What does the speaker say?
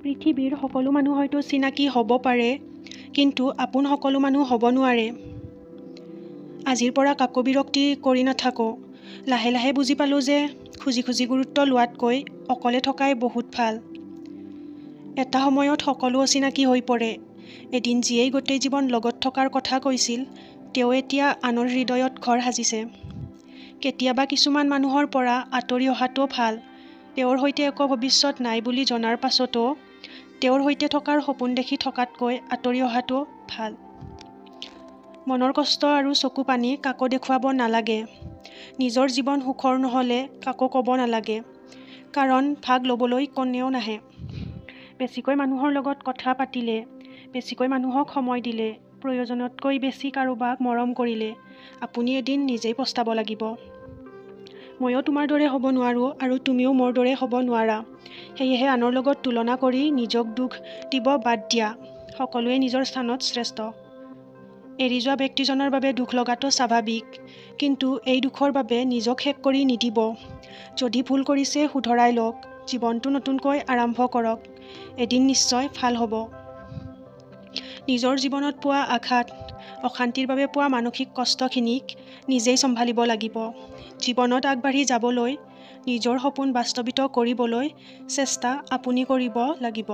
পৃথিৱীৰ সকলো মানুহ হয়তো চিনাকি হ'ব পাৰে, কিন্তু আপোন সকলো মানুহ হ'ব নোৱাৰে। আজিৰ পৰা কাকো বিৰক্তি কৰি নাথাকোঁ। লাহে লাহে বুজি পালোঁ যে খুজি খুজি গুৰুত্ব লোৱাতকৈ অকলে থকাই বহুত ভাল। এটা সময়ত সকলো অচিনাকি হৈ পৰে। এদিন যিয়েই গোটেই জীৱন লগত থকাৰ কথা কৈছিল, তেওঁ এতিয়া আনৰ হৃদয়ত ঘৰ সাজিছে। কেতিয়াবা কিছুমান মানুহৰ পৰা আঁতৰি অহাটো ভাল। তেওঁৰ সৈতে একো ভৱিষ্যত নাই বুলি জনাৰ পাছতো তেওঁৰ সৈতে থকাৰ সপোন দেখি থকাতকৈ আঁতৰি অহাটো ভাল। মনৰ কষ্ট আৰু চকু পানী কাকো দেখুৱাব নালাগে। নিজৰ জীৱন সুখৰ নহ'লে কাকো ক'ব নালাগে, কাৰণ ভাগ ল'বলৈ কোনেও নাহে। বেছিকৈ মানুহৰ লগত কথা পাতিলে, বেছিকৈ মানুহক সময় দিলে, প্ৰয়োজনতকৈ বেছি কাৰোবাক মৰম কৰিলে আপুনি এদিন নিজেই পস্তাব লাগিব। ময়ো তোমাৰ দৰে হ'ব নোৱাৰোঁ আৰু তুমিও মোৰ দৰে হ'ব নোৱাৰা। সেয়েহে আনৰ লগত তুলনা কৰি নিজক দুখ দিব বাদ দিয়া। সকলোৱে নিজৰ স্থানত শ্ৰেষ্ঠ। এৰি যোৱা ব্যক্তিজনৰ বাবে দুখ লগাটো স্বাভাৱিক, কিন্তু এই দুখৰ বাবে নিজক শেষ কৰি নিদিব। যদি ভুল কৰিছে শুধৰাই লওক, জীৱনটো নতুনকৈ আৰম্ভ কৰক। এদিন নিশ্চয় ভাল হ'ব। নিজৰ জীৱনত পোৱা আঘাত, অশান্তিৰ বাবে পোৱা মানসিক কষ্টখিনিক নিজেই চম্ভালিব লাগিব। জীৱনত আগবাঢ়ি যাবলৈ, নিজৰ সপোন বাস্তৱিত কৰিবলৈ চেষ্টা আপুনি কৰিব লাগিব।